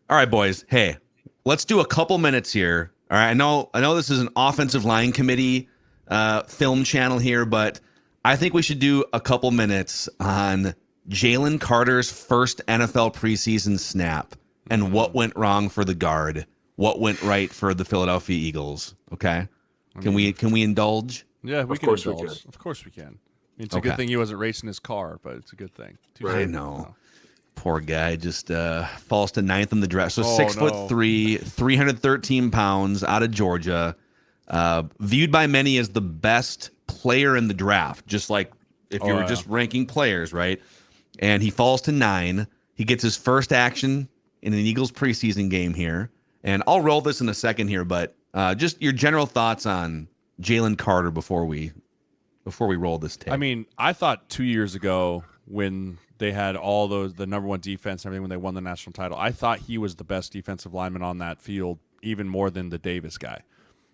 All right, boys. Hey, let's do a couple minutes here. All right, I know this is an offensive line committee film channel here, but I think we should do a couple minutes on Jalen Carter's first NFL preseason snap and what went wrong for the guard, what went right for the Philadelphia Eagles. Okay, can we indulge? Yeah, we Of can course we indulge. can. Of course we can. It's a Okay. good thing he wasn't racing his car, but it's a good thing. I Right. know. Poor guy just falls to ninth in the draft. So Oh, 6'3", 313 pounds, out of Georgia, viewed by many as the best player in the draft. Just like if you were just ranking players, right? And he falls to 9. He gets his first action in an Eagles preseason game here. And I'll roll this in a second here, but just your general thoughts on Jalen Carter before we roll this tape. I mean, I thought 2 years ago when they had all the number one defense and everything when they won the national title, I thought he was the best defensive lineman on that field, even more than the Davis guy,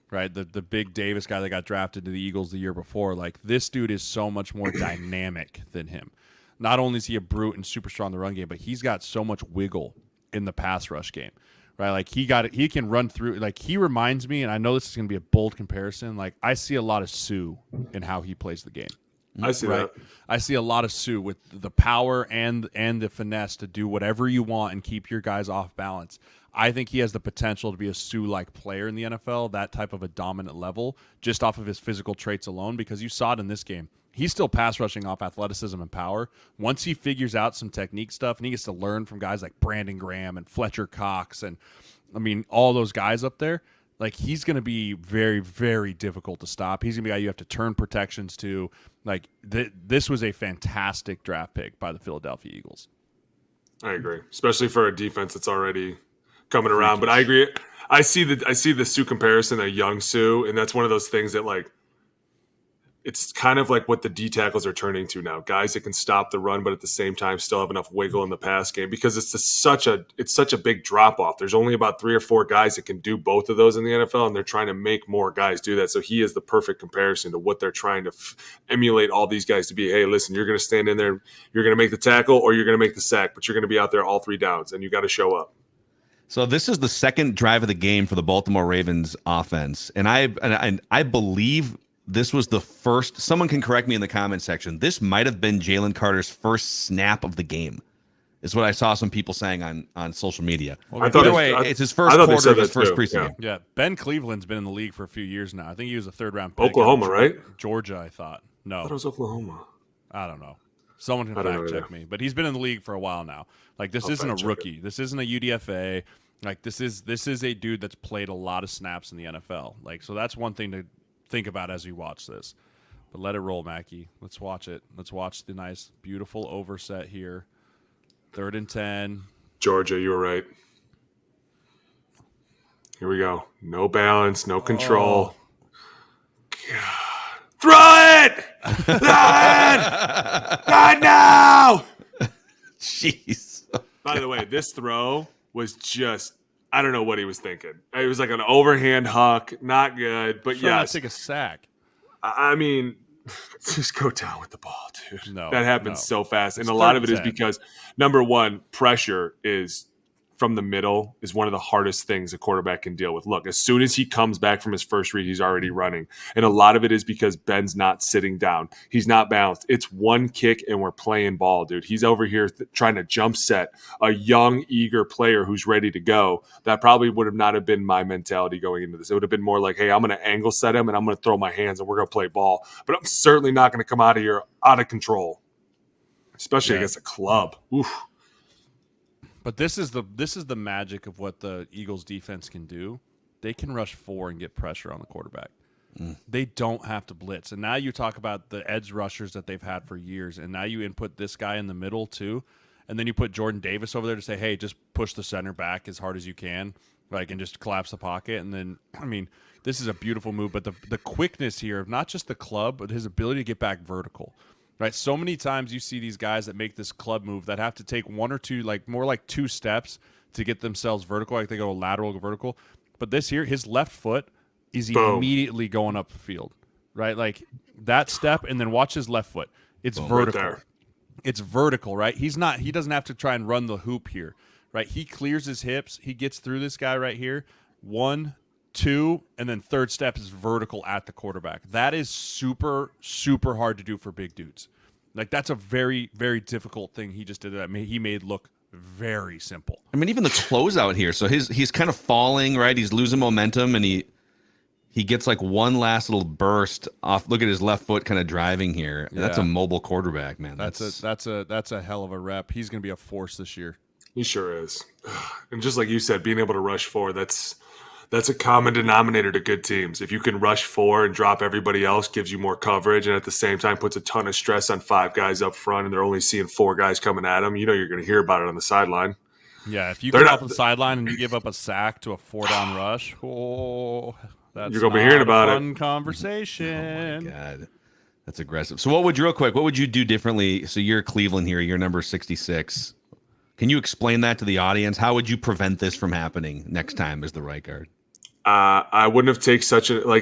right? The big Davis guy that got drafted to the Eagles the year before. Like, this dude is so much more dynamic than him. Not only is he a brute and super strong in the run game, but he's got so much wiggle in the pass rush game, right? Like, he can run through. Like, he reminds me, and I know this is going to be a bold comparison, like, I see a lot of Sue in how he plays the game. I see that. I see a lot of Sue with the power and the finesse to do whatever you want and keep your guys off balance. I think he has the potential to be a Sue-like player in the NFL, that type of a dominant level, just off of his physical traits alone, because you saw it in this game. He's still pass rushing off athleticism and power. Once he figures out some technique stuff and he gets to learn from guys like Brandon Graham and Fletcher Cox and, I mean, all those guys up there, like, he's going to be very, very difficult to stop. He's going to be a guy you have to turn protections to. Like, this was a fantastic draft pick by the Philadelphia Eagles. I agree, especially for a defense that's already coming around. But I agree. I see the Sue comparison, a young Sue, and that's one of those things that, like, it's kind of like what the D tackles are turning to now. Guys that can stop the run, but at the same time still have enough wiggle in the pass game, because it's such a big drop off. There's only about 3 or 4 guys that can do both of those in the NFL, and they're trying to make more guys do that. So he is the perfect comparison to what they're trying to emulate all these guys to be. Hey, listen, you're going to stand in there, you're going to make the tackle, or you're going to make the sack, but you're going to be out there all 3 downs, and you got to show up. So this is the second drive of the game for the Baltimore Ravens offense, and I believe this was the first. Someone can correct me in the comment section. This might have been Jalen Carter's first snap of the game, is what I saw some people saying on social media. I thought Either way, it's his first I thought they quarter said of his that first too, preseason. Yeah, Ben Cleveland's been in the league for a few years now. I think he was a third-round pick. Oklahoma, right? Georgia, I thought. I No, thought it was Oklahoma. I don't know. Someone can I don't fact know check me. But he's been in the league for a while now. Like, this isn't a fact check rookie. This isn't a UDFA. Like, this is a dude that's played a lot of snaps in the NFL. Like, so that's one thing to think about as you watch this. But let it roll, Mackey. Let's watch it. Let's watch the nice, beautiful overset here. 3rd and 10. Georgia, you were right. Here we go. No balance, no control. God. Throw it! Throw it! Not now! Jeez. By the way, this throw was just, I don't know what he was thinking. It was like an overhand huck, not good, but Try not yes. to take a sack. I mean, just go down with the ball, dude. No, that happens no. so fast. And It's a lot of 3rd it is and 10. because, number one, pressure is from the middle is one of the hardest things a quarterback can deal with. Look, as soon as he comes back from his first read, he's already running. And a lot of it is because Ben's not sitting down. He's not balanced. It's one kick and we're playing ball, dude. He's over here trying to jump set a young, eager player who's ready to go. That probably would have not have been my mentality going into this. It would have been more like, hey, I'm going to angle set him and I'm going to throw my hands and we're going to play ball. But I'm certainly not going to come out of here out of control, especially against a club. Oof. But this is the magic of what the Eagles defense can do. They can rush 4 and get pressure on the quarterback. They don't have to blitz. And now you talk about the edge rushers that they've had for years, and now you input this guy in the middle too, and then you put Jordan Davis over there to say, hey, just push the center back as hard as you can, like, and just collapse the pocket. And then, I mean, this is a beautiful move, but the quickness here of not just the club, but his ability to get back vertical. Right, so many times you see these guys that make this club move that have to take 1 or 2, like more like 2 steps to get themselves vertical, like they go lateral, go vertical. But this here, his left foot is immediately going up the field, right? Like that step, and then watch his left foot. It's vertical. Right there. It's vertical, right? He doesn't have to try and run the hoop here, right? He clears his hips. He gets through this guy right here. 1, 2, and then third step is vertical at the quarterback. That is super, super hard to do for big dudes. Like, that's a very, very difficult thing he just did that he made look very simple. I mean, even the closeout here. So he's kind of falling, right? He's losing momentum, and he gets like one last little burst off. Look at his left foot kind of driving here. Yeah. That's a mobile quarterback, man. That's a hell of a rep. He's going to be a force this year. He sure is. And just like you said, being able to rush 4, that's a common denominator to good teams. If you can rush 4 and drop everybody else, gives you more coverage, and at the same time puts a ton of stress on 5 guys up front, and they're only seeing 4 guys coming at them, you're going to hear about it on the sideline. Yeah, if you get off the sideline and you give up a sack to a 4-down rush, that's you're going to be hearing about a fun conversation. Oh, my God. That's aggressive. So what would you do differently? So you're Cleveland here. You're number 66. Can you explain that to the audience? How would you prevent this from happening next time as the right guard? I wouldn't have taken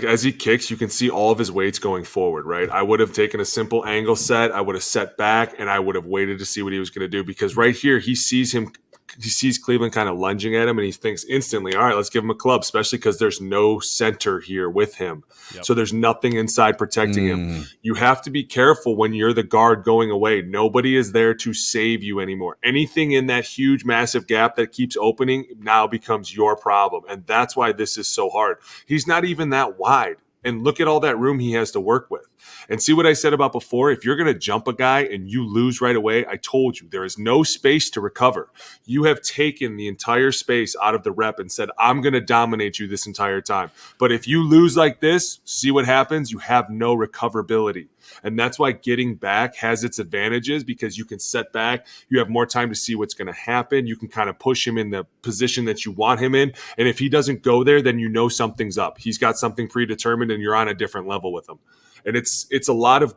as he kicks, you can see all of his weights going forward, right? I would have taken a simple angle set. I would have set back, and I would have waited to see what he was going to do, because right here he sees Cleveland kind of lunging at him, and he thinks instantly, all right, let's give him a club, especially because there's no center here with him. Yep. So there's nothing inside protecting him. You have to be careful when you're the guard going away. Nobody is there to save you anymore. Anything in that huge, massive gap that keeps opening now becomes your problem. And that's why this is so hard. He's not even that wide. And look at all that room he has to work with. And see what I said about before? If you're going to jump a guy and you lose right away, I told you, there is no space to recover. You have taken the entire space out of the rep and said, I'm going to dominate you this entire time. But if you lose like this, see what happens? You have no recoverability. And that's why getting back has its advantages, because you can set back. You have more time to see what's going to happen. You can kind of push him in the position that you want him in. And if he doesn't go there, then you know something's up. He's got something predetermined and you're on a different level with him. And it's a lot of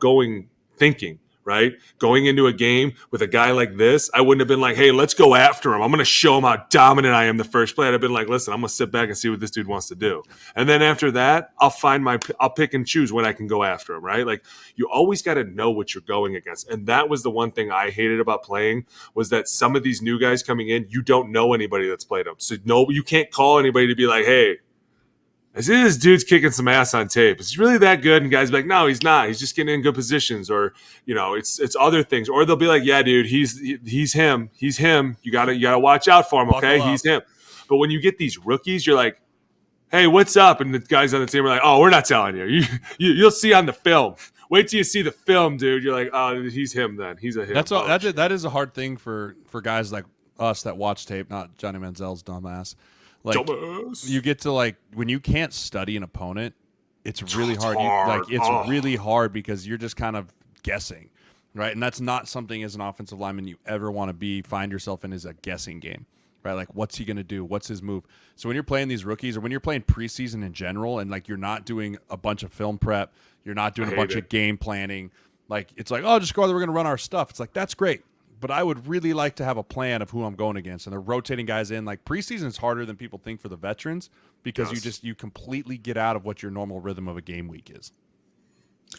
thinking, right? Going into a game with a guy like this, I wouldn't have been like, hey, let's go after him. I'm going to show him how dominant I am the first play. I'd have been like, listen, I'm going to sit back and see what this dude wants to do. And then after that, I'll pick and choose when I can go after him, right? Like, you always got to know what you're going against. And that was the one thing I hated about playing, was that some of these new guys coming in, you don't know anybody that's played them. So no, you can't call anybody to be like, hey, I see this dude's kicking some ass on tape. Is he really that good? And guys be like, no, he's not. He's just getting in good positions, or it's other things. Or they'll be like, yeah, dude, he's him. He's him. You gotta watch out for him, okay? He's him. But when you get these rookies, you're like, hey, what's up? And the guys on the team are like, oh, we're not telling you. You'll see on the film. Wait till you see the film, dude. You're like, oh, he's him then. He's a him. That's all. That is a hard thing for guys like us that watch tape, not Johnny Manziel's dumbass. Like, you get to, like, when you can't study an opponent, it's really hard. It's really hard because you're just kind of guessing, right? And that's not something as an offensive lineman you ever want to find yourself in, is a guessing game, right? Like, what's he going to do? What's his move? So when you're playing these rookies, or when you're playing preseason in general, and, like, you're not doing a bunch of film prep, you're not doing a bunch of game planning, like, it's like, oh, just go out there, we're going to run our stuff. It's like, that's great. But I would really like to have a plan of who I'm going against. And they're rotating guys in. Like, preseason is harder than people think for the veterans, because you completely get out of what your normal rhythm of a game week is.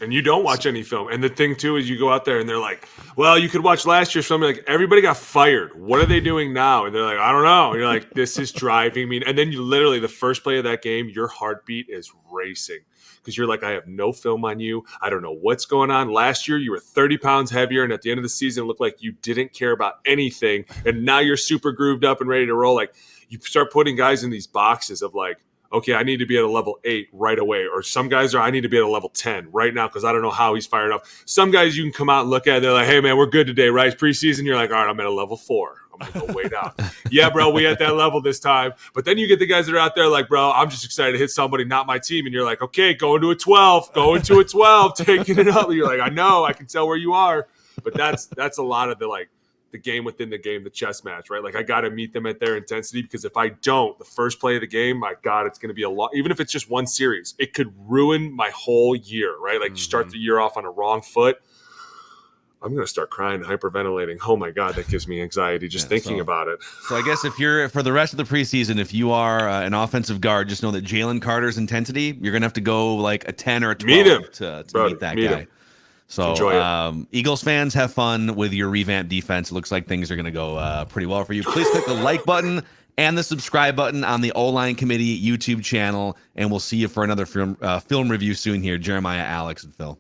And you don't watch any film. And the thing, too, is you go out there and they're like, well, you could watch last year's film. Like, everybody got fired. What are they doing now? And they're like, I don't know. And you're like, this is driving me. And then you literally, the first play of that game, your heartbeat is racing. Because you're like, I have no film on you. I don't know what's going on. Last year, you were 30 pounds heavier, and at the end of the season, it looked like you didn't care about anything. And now you're super grooved up and ready to roll. Like, you start putting guys in these boxes of like, okay, I need to be at a level 8 right away. Or some guys I need to be at a level 10 right now because I don't know how he's firing up. Some guys you can come out and look at, they're like, hey, man, we're good today, right? It's preseason. You're like, all right, I'm at a level 4. I'm going to go way down. Yeah, bro, we at that level this time. But then you get the guys that are out there like, bro, I'm just excited to hit somebody, not my team. And you're like, okay, going to a 12, taking it up. And you're like, I know, I can tell where you are. But that's a lot of the game within the game, the chess match, right? Like, I got to meet them at their intensity, because if I don't, the first play of the game, my God, it's going to be a lot. Even if it's just one series, it could ruin my whole year, right? Like, you start the year off on a wrong foot. I'm going to start crying, hyperventilating. Oh my God, that gives me anxiety just thinking about it. So I guess if you're, for the rest of the preseason, if you are an offensive guard, just know that Jalen Carter's intensity, you're going to have to go like a 10 or a 12 to meet that guy. So Enjoy it. Eagles fans, have fun with your revamped defense. It looks like things are going to go pretty well for you. Please click the like button and the subscribe button on the O-Line Committee YouTube channel, and we'll see you for another film review soon here. Jeremiah, Alex, and Phil.